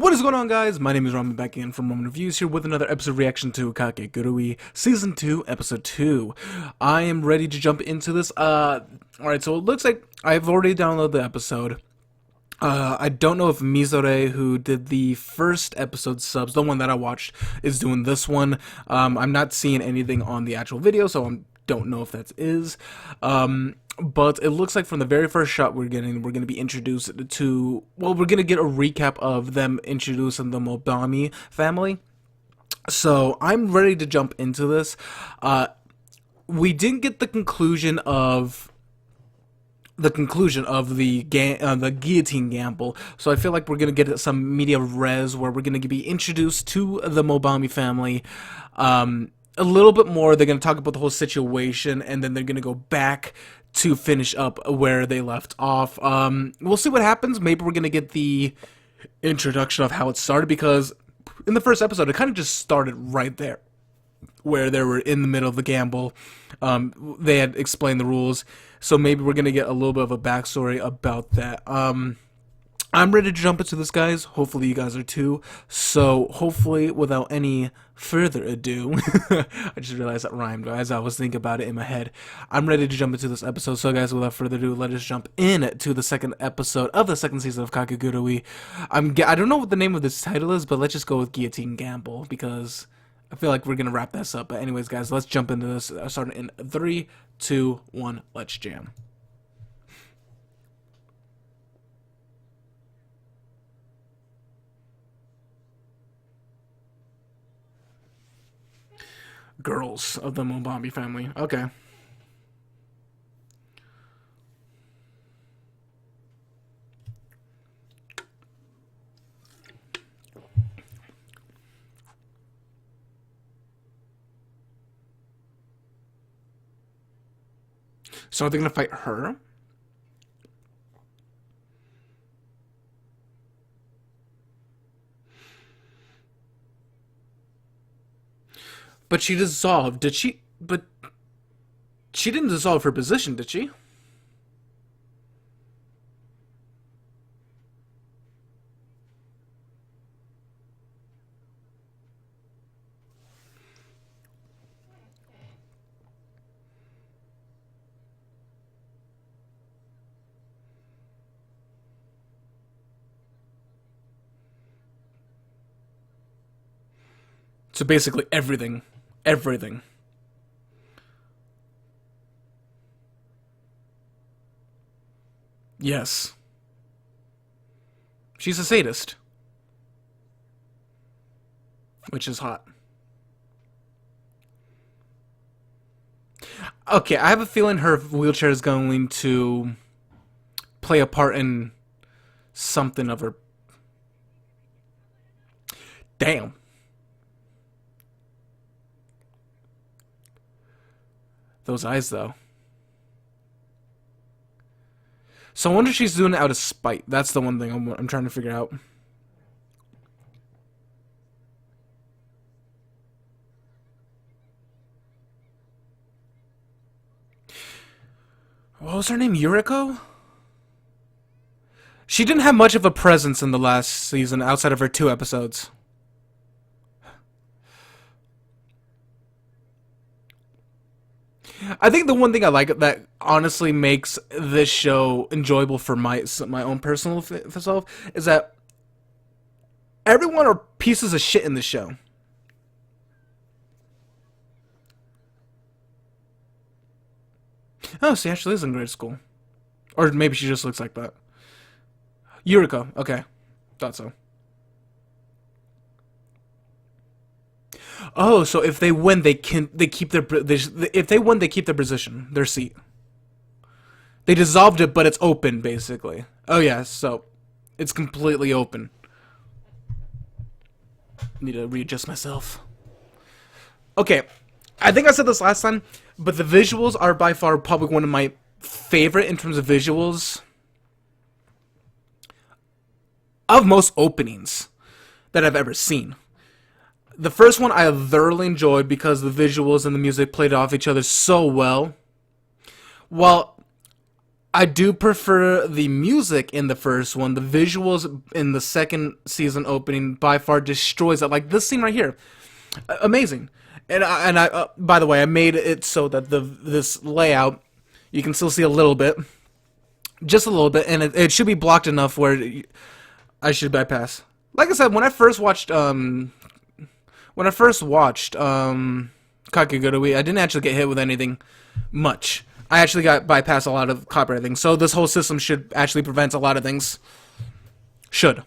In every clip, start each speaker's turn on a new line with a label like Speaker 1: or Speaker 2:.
Speaker 1: What is going on, guys? My name is Ramen, back again from Ramen Reviews here with another episode reaction to Kakegurui Season 2, Episode 2. I am ready to jump into this. Alright, so it looks like I've already downloaded the episode. I don't know if Mizore, who did the first episode subs, the one that I watched, is doing this one. I'm not seeing anything on the actual video, so I don't know if that is. But it looks like from the very first shot we're going to be introduced to, well, we're going to get a recap of them introducing the Mobami family. So I'm ready to jump into this. We didn't get the conclusion of the guillotine gamble, so I feel like we're gonna get some media res where we're gonna be introduced to the Mobami family a little bit more. They're gonna talk about the whole situation, and then they're gonna go back to finish up where they left off. We'll see what happens. Maybe we're gonna get the introduction of how it started, because in the first episode it kind of just started right there where they were in the middle of the gamble. They had explained the rules, so maybe we're gonna get a little bit of a backstory about that. I'm ready to jump into this, guys. Hopefully you guys are too. So hopefully, without any further ado, I just realized that rhymed as I was thinking about it in my head. I'm ready to jump into this episode. So guys, without further ado, let us jump in to the second episode of the second season of Kakegurui. I don't know what the name of this title is, but let's just go with Guillotine Gamble, because I feel like we're gonna wrap this up. But anyways, guys, let's jump into this. Starting in 3, 2, 1. Let's jam. Girls of the Mobami family. Okay. So are they gonna fight her? But she dissolved, did she? But she didn't dissolve her position, did she? So basically everything. Everything. Yes. She's a sadist. Which is hot. Okay, I have a feeling her wheelchair is going to play a part in something of her. Damn. Those eyes, though. So I wonder if she's doing it out of spite. That's the one thing I'm trying to figure out. What was her name? Yuriko? She didn't have much of a presence in the last season outside of her 2 episodes. I think the one thing I like that honestly makes this show enjoyable for my own personal self is that everyone are pieces of shit in this show. Oh, she actually is in grade school. Or maybe she just looks like that. Yuriko, okay. Thought so. Oh, so if they win, they keep their if they win, they keep their position, their seat. They dissolved it, but it's open basically. Oh yeah, so it's completely open. Need to readjust myself. Okay, I think I said this last time, but the visuals are by far probably one of my favorite in terms of visuals of most openings that I've ever seen. The first one I thoroughly enjoyed because the visuals and the music played off each other so well. While I do prefer the music in the first one. The visuals in the second season opening by far destroys it. Like this scene right here, amazing. And I by the way, I made it so that this layout you can still see a little bit, just a little bit, and it should be blocked enough where I should bypass. Like I said, when I first watched Kakegurui, I didn't actually get hit with anything much. I actually got bypassed a lot of copyright things, so this whole system should actually prevent a lot of things. Should.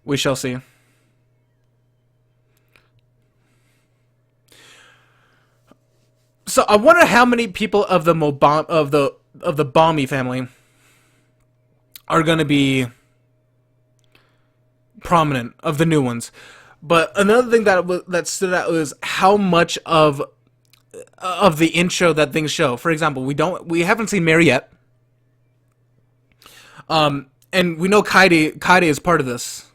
Speaker 1: We shall see. So I wonder how many people of the Balmy family are going to be prominent, of the new ones. But another thing that stood out was how much of the intro that things show. For example, we haven't seen Mary yet. And we know Kaede is part of this.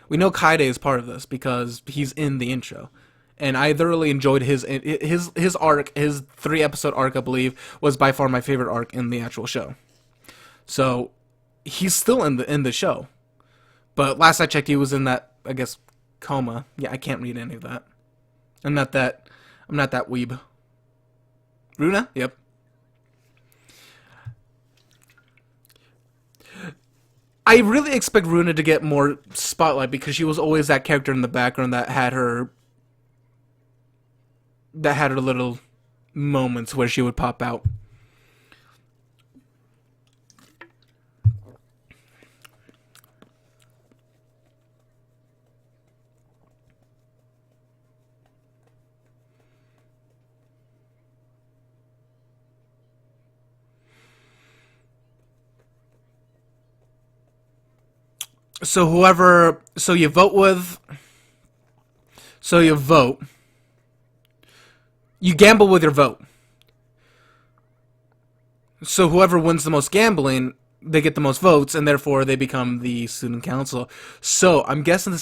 Speaker 1: We know Kaede is part of this because he's in the intro. And I thoroughly enjoyed his arc. His 3-episode arc, I believe, was by far my favorite arc in the actual show. So he's still in the show. But last I checked, he was in that, I guess, coma. Yeah, I can't read any of that. I'm not that weeb. Runa? Yep. I really expect Runa to get more spotlight because she was always that character in the background that had her little moments where she would pop out. So you vote with, you gamble with your vote. So whoever wins the most gambling, they get the most votes, and therefore they become the student council. So I'm guessing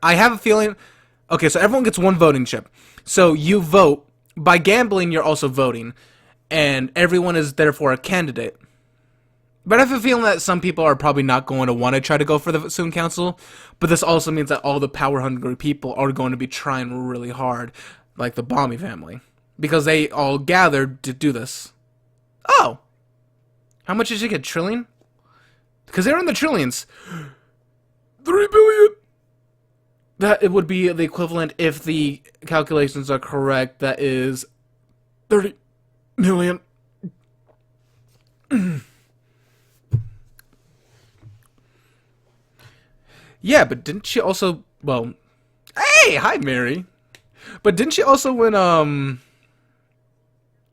Speaker 1: I have a feeling, okay, so everyone gets one voting chip. So you vote, by gambling you're also voting, and everyone is therefore a candidate. But I have a feeling that some people are probably not going to want to try to go for the student council. But this also means that all the power-hungry people are going to be trying really hard, like the Balmy family. Because they all gathered to do this. Oh! How much did you get? Trillion? Because they're in the trillions. 3 billion! That it would be the equivalent, if the calculations are correct, that is 30 million. Yeah, but didn't she also, well, hey, hi Mary. But didn't she also win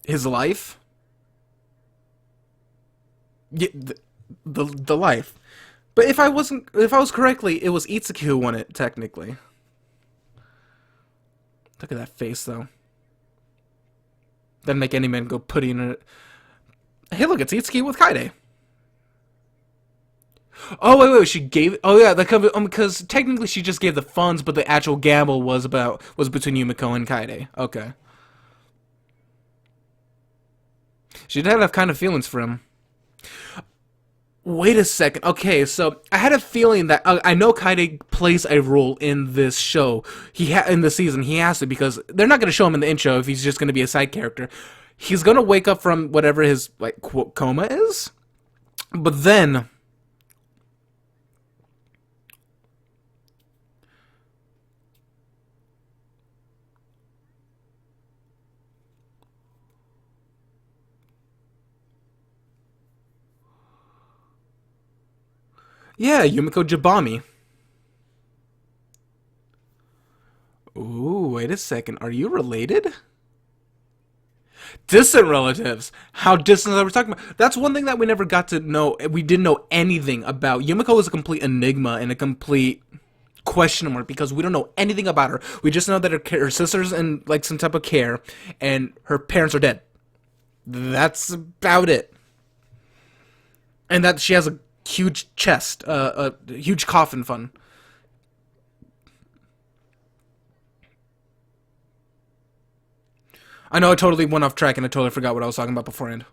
Speaker 1: his life? Yeah, the life. But if I was correctly, it was Itsuki who won it technically. Look at that face though. Doesn't make any man go putty in it. Hey, look, it's Itsuki with Kaede. Oh wait, she gave. Oh yeah, because technically she just gave the funds, but the actual gamble was between Yumiko and Kaede. Okay. She did have kind of feelings for him. Wait a second. Okay, so I had a feeling that I know Kaede plays a role in this show. In the season he has to, because they're not going to show him in the intro if he's just going to be a side character. He's going to wake up from whatever his like quote coma is, but then. Yeah, Yumiko Jabami. Ooh, wait a second. Are you related? Distant relatives. How distant are we talking about? That's one thing that we never got to know. We didn't know anything about. Yumiko is a complete enigma and a complete question mark because we don't know anything about her. We just know that her sister's in like some type of care and her parents are dead. That's about it. And that she has a huge chest, a huge coffin fund. I know I totally went off track and I totally forgot what I was talking about beforehand.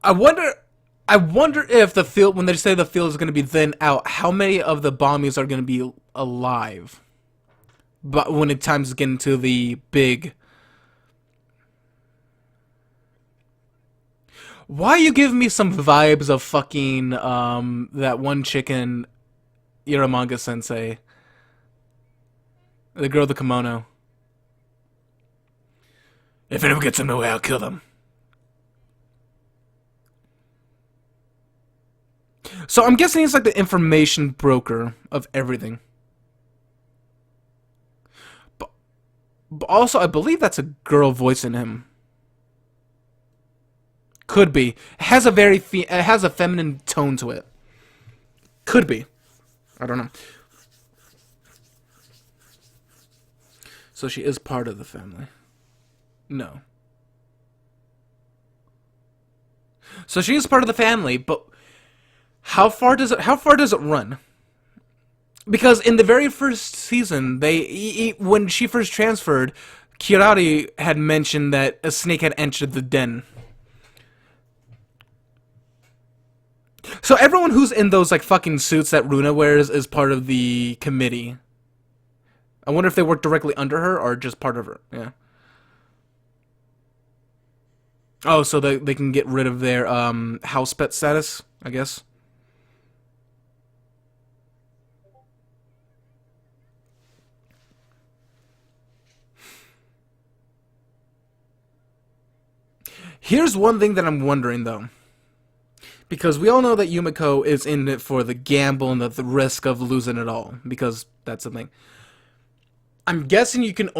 Speaker 1: I wonder. I wonder if the field, when they say the field is going to be thinned out, how many of the bombies are going to be alive? But when it times to get into the big, why you give me some vibes of fucking that one chicken, Iramanga Sensei, the girl with the kimono. If anyone gets in my way, I'll kill them. So I'm guessing he's like the information broker of everything. But, but also, I believe that's a girl voicing him. Could be. It has a it has a feminine tone to it. Could be. I don't know. So she is part of the family. No. So she is part of the family, but how far does it run? Because in the very first season, when she first transferred, Kirari had mentioned that a snake had entered the den. So everyone who's in those like fucking suits that Runa wears is part of the committee. I wonder if they work directly under her or just part of her. Yeah. Oh, so they can get rid of their house pet status, I guess. Here's one thing that I'm wondering though. Because we all know that Yumiko is in it for the gamble and the risk of losing it all. Because that's the thing. I'm guessing you can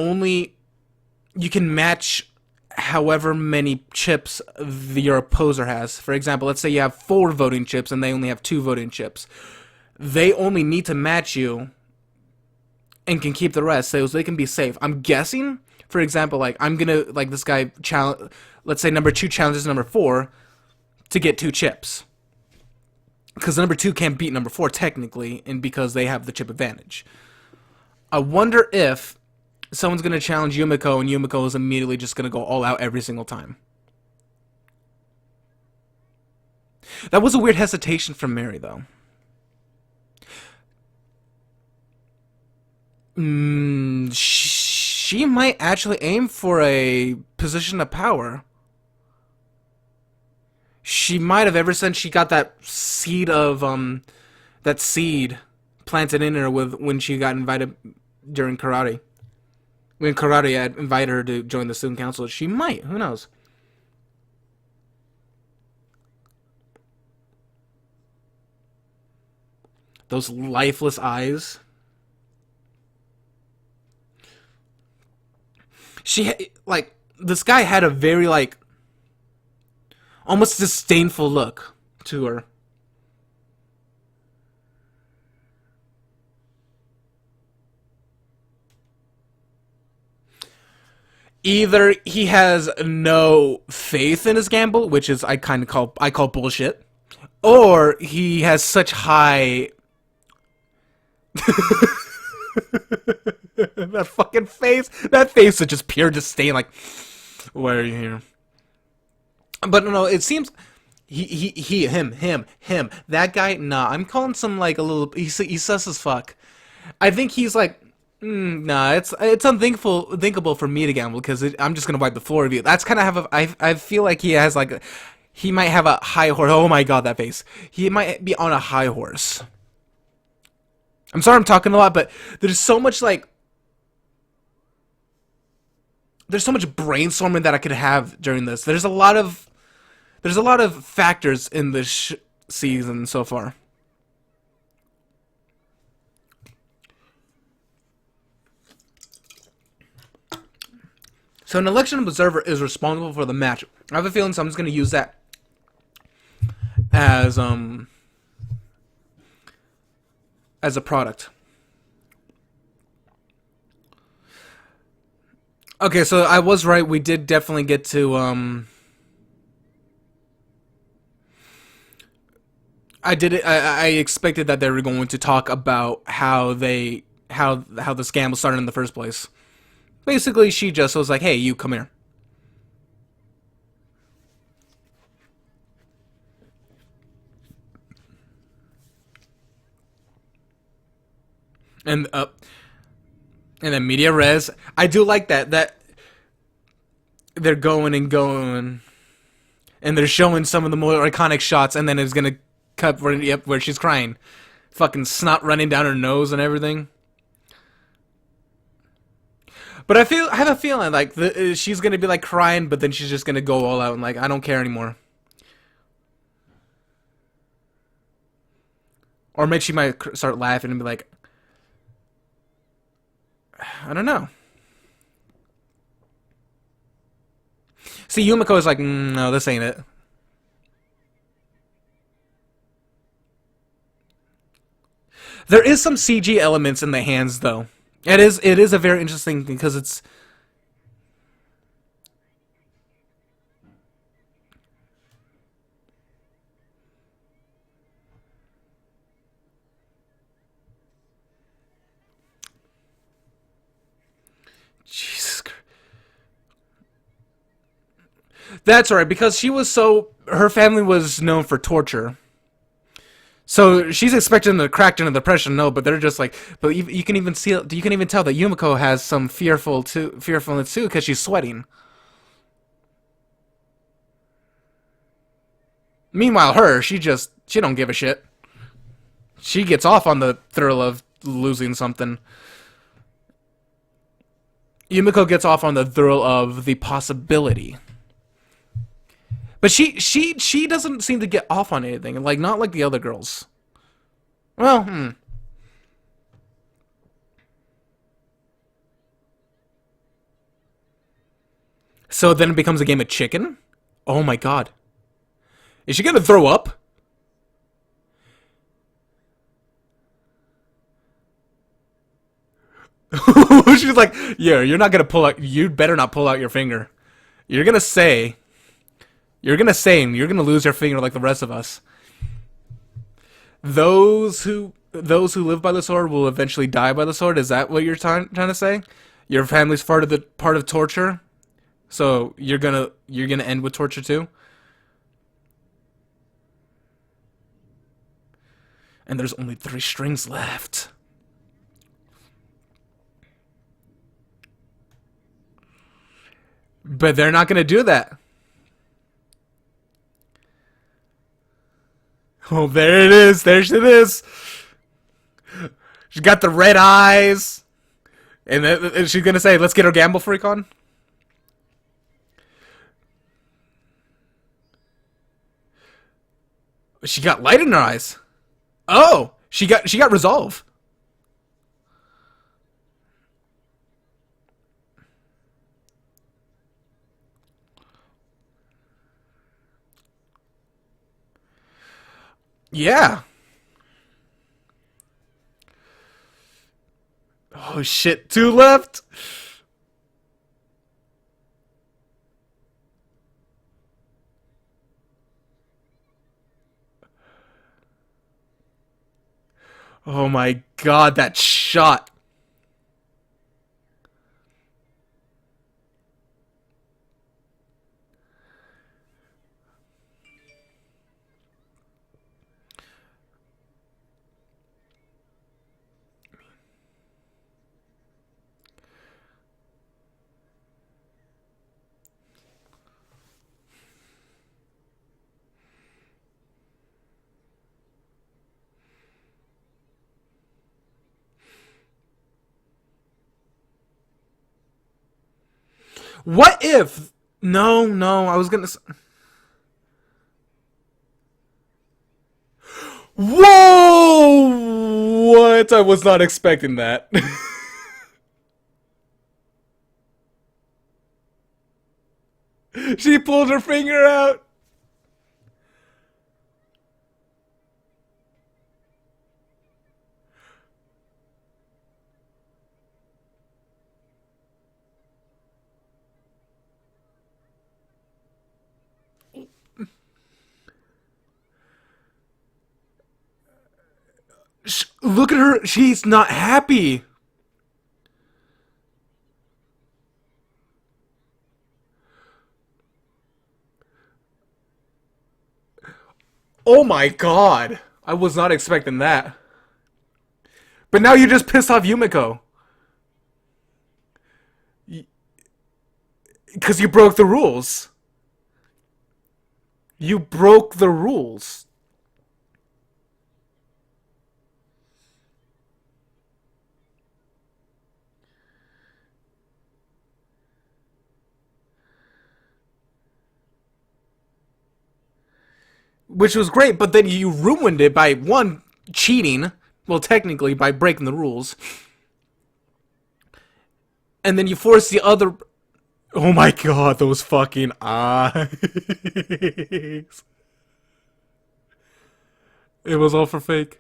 Speaker 1: match however many chips your opposer has. For example, let's say you have 4 voting chips and they only have 2 voting chips. They only need to match you and can keep the rest so they can be safe. I'm guessing, for example, like I'm gonna like this guy challenge. Let's say number 2 challenges number 4 to get 2 chips. Because number 2 can't beat number 4 technically, and because they have the chip advantage. I wonder if someone's going to challenge Yumiko, and Yumiko is immediately just going to go all out every single time. That was a weird hesitation from Mary, though. She might actually aim for a position of power. She might have ever since she got that seed planted in her with when she got invited during karate. When karate had invited her to join the student council, she might. Who knows? Those lifeless eyes. This guy had a very almost disdainful look to her. Either he has no faith in his gamble, which is I call bullshit, or he has such high that face is just pure disdain. Like, why are you here? But no, it seems him. That guy, nah, I'm calling some like a little. He's sus as fuck. I think he's like, nah, it's unthinkable for me to gamble because I'm just gonna wipe the floor of you. That's kind of I feel like he has like, he might have a high horse. Oh my god, that face. He might be on a high horse. I'm sorry I'm talking a lot, but there's so much brainstorming that I could have during this. There's a lot of factors in this season so far. So an election observer is responsible for the match. I have a feeling someone's going to use that as a product. Okay, so I was right. We did definitely get to I expected that they were going to talk about how the scam started in the first place. Basically, she just was like, "Hey, you come here." And and then media res. I do like that they're going and going, and they're showing some of the more iconic shots, and then it's gonna cut where she's crying, fucking snot running down her nose and everything. But I have a feeling like she's gonna be like crying, but then she's just gonna go all out and like I don't care anymore. Or maybe she might start laughing and be like, I don't know. See, Yumiko is like, no, this ain't it. There is some CG elements in the hands, though. It is a very interesting because it's Jesus Christ. That's right because she was so her family was known for torture. So she's expecting to crack into depression, no, but they're just like, but you can even see, you can even tell that Yumiko has some fearfulness too, because she's sweating. Meanwhile, she don't give a shit. She gets off on the thrill of losing something. Yumiko gets off on the thrill of the possibility. But she doesn't seem to get off on anything, like not like the other girls. Well, So then it becomes a game of chicken? Oh my god. Is she gonna throw up? She's like, yeah, you're not gonna pull out, you better not pull out your finger. You're gonna say, and you're gonna lose your finger like the rest of us. Those who live by the sword will eventually die by the sword. Is that what you're trying to say? Your family's part of torture, so you're gonna end with torture too. And there's only 3 strings left. But they're not gonna do that. Oh, there it is. There she is. She's got the red eyes. And then she's gonna say, let's get her gamble freak on. She got light in her eyes. Oh, she got resolve. Yeah. Oh shit, 2 left. Oh my god, that shot. What if? No, no, I was gonna. Whoa! What? I was not expecting that. She pulled her finger out. Look at her. She's not happy. Oh my god. I was not expecting that. But now you just pissed off Yumiko. Because you broke the rules. You broke the rules. Which was great, but then you ruined it by, one, cheating. Well, technically, by breaking the rules. And then you force the other... Oh my god, those fucking eyes. It was all for fake.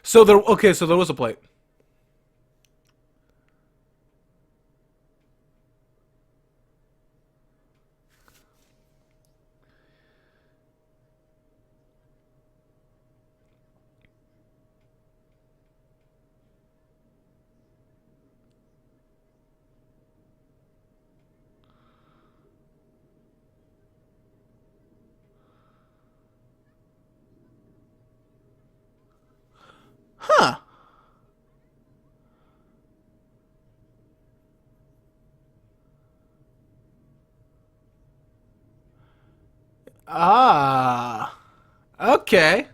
Speaker 1: So there, okay, so there was a plate. Huh. Ah. Okay.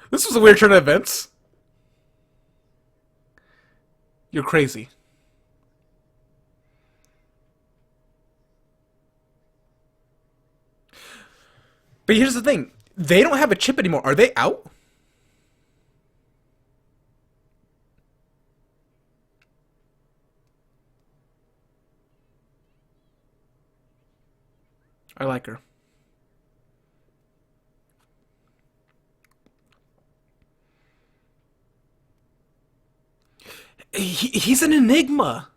Speaker 1: This was a weird turn of events. You're crazy. But here's the thing. They don't have a chip anymore. Are they out? I like her. He's an enigma.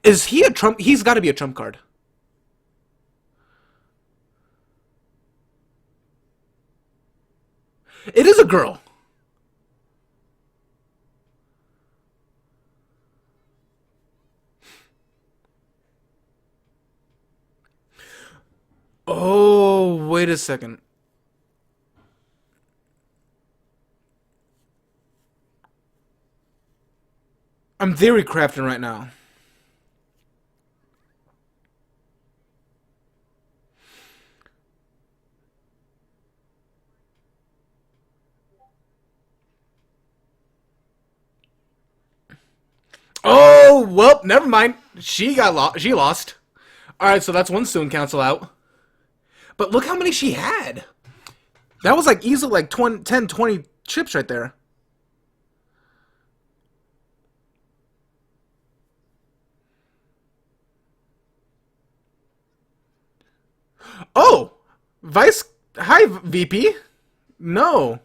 Speaker 1: Is he a trump? He's got to be a trump card. It is a girl. Oh, wait a second. I'm theory crafting right now. Oh, well, never mind. She got lost. She lost. All right, so that's one student council out. But look how many she had. That was like easily like 20, 10, 20 chips right there. Oh, Vice. Hi, VP. No.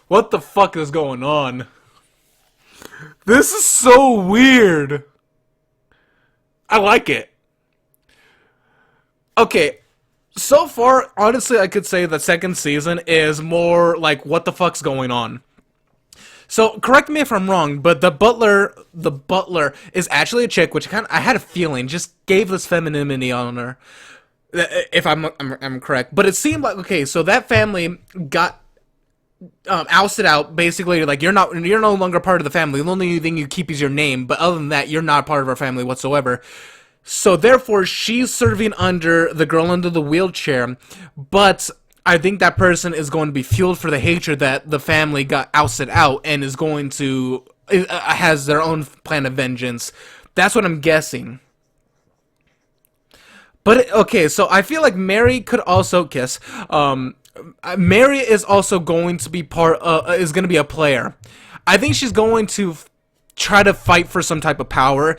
Speaker 1: What the fuck is going on? This is so weird. I like it. Okay, so far, honestly, I could say the second season is more like what the fuck's going on. So correct me if I'm wrong, but the butler is actually a chick, which I had a feeling just gave this femininity on her. If I'm correct, but it seemed like okay, so that family got ousted out. Basically, like you're no longer part of the family. The only thing you keep is your name, but other than that, you're not part of our family whatsoever. So therefore, she's serving under the girl under the wheelchair, but I think that person is going to be fueled for the hatred that the family got ousted out and is going to has their own plan of vengeance. That's what I'm guessing. But okay, so I feel like Mary could also kiss. Mary is also going to be is going to be a player. I think she's going to try to fight for some type of power.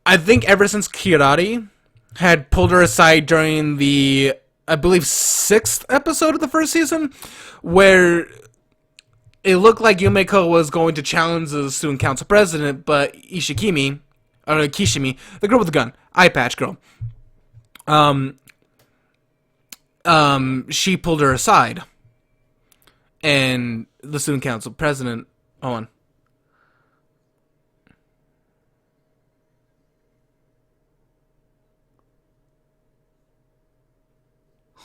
Speaker 1: I think ever since Kirari had pulled her aside during the, I believe, sixth episode of the first season, where it looked like Yumeko was going to challenge the student council president, but Ishikimi, or Kishimi, the girl with the gun, eye patch girl, um, she pulled her aside, and the student council president, hold on.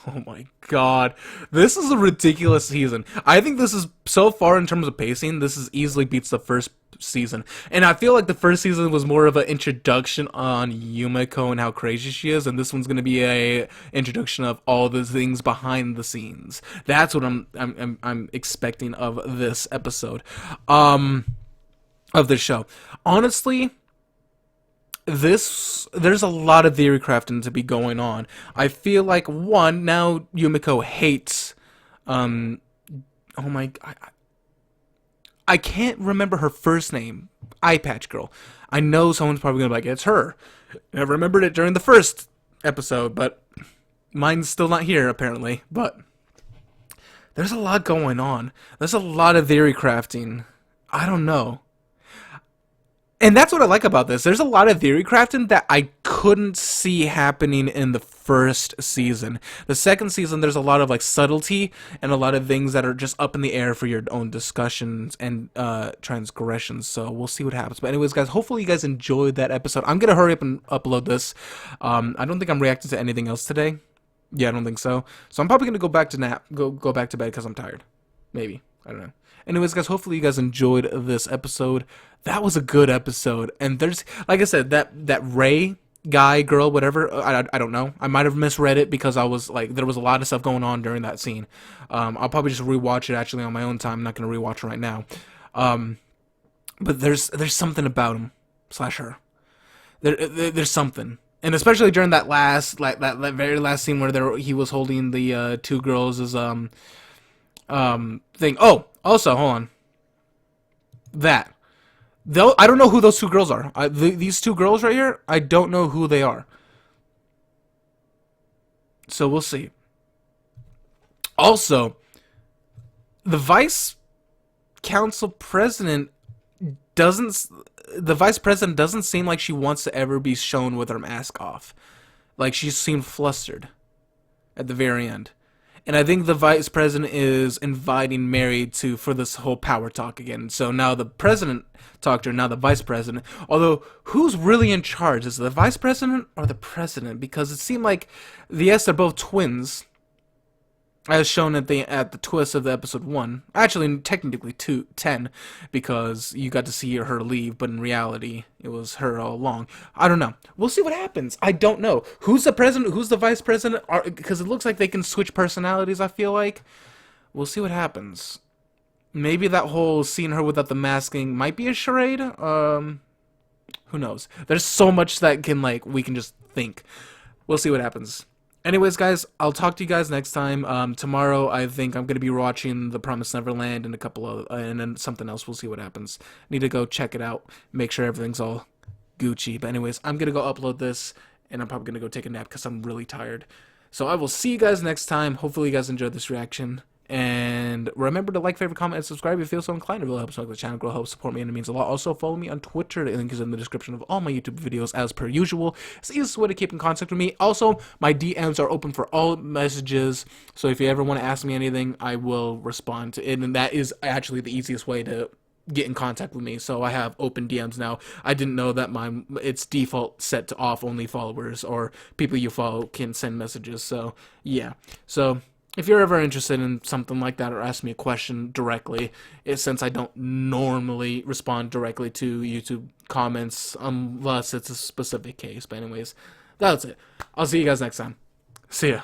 Speaker 1: Oh my god. This is a ridiculous season. I think this is, so far in terms of pacing, this is easily beats the first season. And I feel like the first season was more of an introduction on Yumeko and how crazy she is, and this one's gonna be a introduction of all the things behind the scenes. That's what I'm expecting of this episode. Of this show. Honestly, there's a lot of theory crafting to be going on. I feel like, one, now Yumiko hates um oh my, I can't remember her first name. Eye Patch Girl. I know someone's probably gonna be like, it's her. I remembered it during the first episode, but mine's still not here apparently. But there's a lot going on. There's a lot of theory crafting. I don't know. And that's what I like about this. There's a lot of theory crafting that I couldn't see happening in the first season. The second season, there's a lot of like subtlety and a lot of things that are just up in the air for your own discussions and transgressions. So we'll see what happens. But anyways, guys, hopefully you guys enjoyed that episode. I'm gonna hurry up and upload this. I don't think I'm reacting to anything else today. Yeah, I don't think so. So I'm probably gonna go back to go back to bed because I'm tired. Maybe. I don't know. Anyways, guys, hopefully you guys enjoyed this episode. That was a good episode. And there's, like I said, that Ray guy, girl, whatever, I don't know. I might have misread it because I was like, there was a lot of stuff going on during that scene. I'll probably just rewatch it actually on my own time. I'm not going to rewatch it right now. But there's something about him slash her. There's something. And especially during that that very last scene where he was holding the two girls' thing. Oh, also, hold on. I don't know who those two girls are. These two girls right here, I don't know who they are. So we'll see. Also, the vice council president doesn't. The vice president doesn't seem like she wants to ever be shown with her mask off. Like she seemed flustered at the very end. And I think the vice president is inviting Mary for this whole power talk again. So now the president talked to her, now the vice president. Although, who's really in charge? Is it the vice president or the president? Because it seemed like, yes, they're both twins, as shown at the twist of the episode 1. Actually, technically 10, because you got to see her leave, but in reality, it was her all along. I don't know. We'll see what happens. I don't know. Who's the president? Who's the vice president? Because it looks like they can switch personalities, I feel like. We'll see what happens. Maybe that whole seeing her without the masking might be a charade. Who knows? There's so much that we can just think. We'll see what happens. Anyways, guys, I'll talk to you guys next time. Tomorrow, I think I'm going to be watching The Promised Neverland and a couple of, and then something else. We'll see what happens. Need to go check it out, make sure everything's all Gucci. But anyways, I'm going to go upload this, and I'm probably going to go take a nap because I'm really tired. So I will see you guys next time. Hopefully you guys enjoyed this reaction. And remember to like, favorite, comment, and subscribe if you feel so inclined. It really helps make the channel grow, helps support me, and it means a lot. Also, follow me on Twitter. The link is in the description of all my YouTube videos, as per usual. It's the easiest way to keep in contact with me. Also, my DMs are open for all messages, so if you ever want to ask me anything, I will respond to it, and that is actually the easiest way to get in contact with me. So I have open DMs now. I didn't know that it's default set to off, only followers or people you follow can send messages. So yeah. So if you're ever interested in something like that or ask me a question directly, since I don't normally respond directly to YouTube comments unless it's a specific case. But anyways, that's it. I'll see you guys next time. See ya.